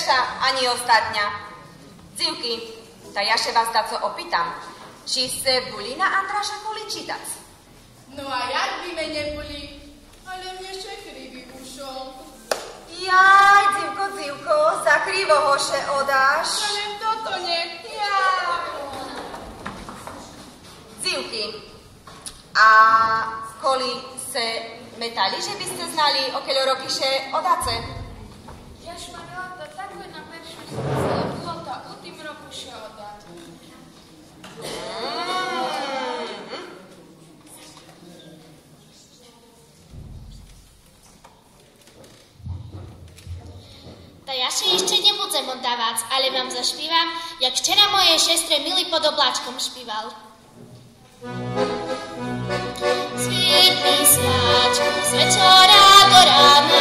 Bereša ani ostatňa. Dzivky, ta ja się was da co opytam. Či ste boli na Andraša kvôli čítac? No a jak by me neboli, ale mne še kriví ušol. Jaj, dzivko, za krivo hoše odáš. Ale toto nie, ja. Dzivky, a koli se metali, že by ste znali okeľo roky še odace? Ja šmarila to tako na peršu smisla, bilo to u tim roku še odat. To ja się jeszcze nie budzę oddawać, ale wam zaśpiewam, jak wczoraj mojej siostry Mili pod oblaczką śpiewał. Świetny świaczku z wieczora do rana,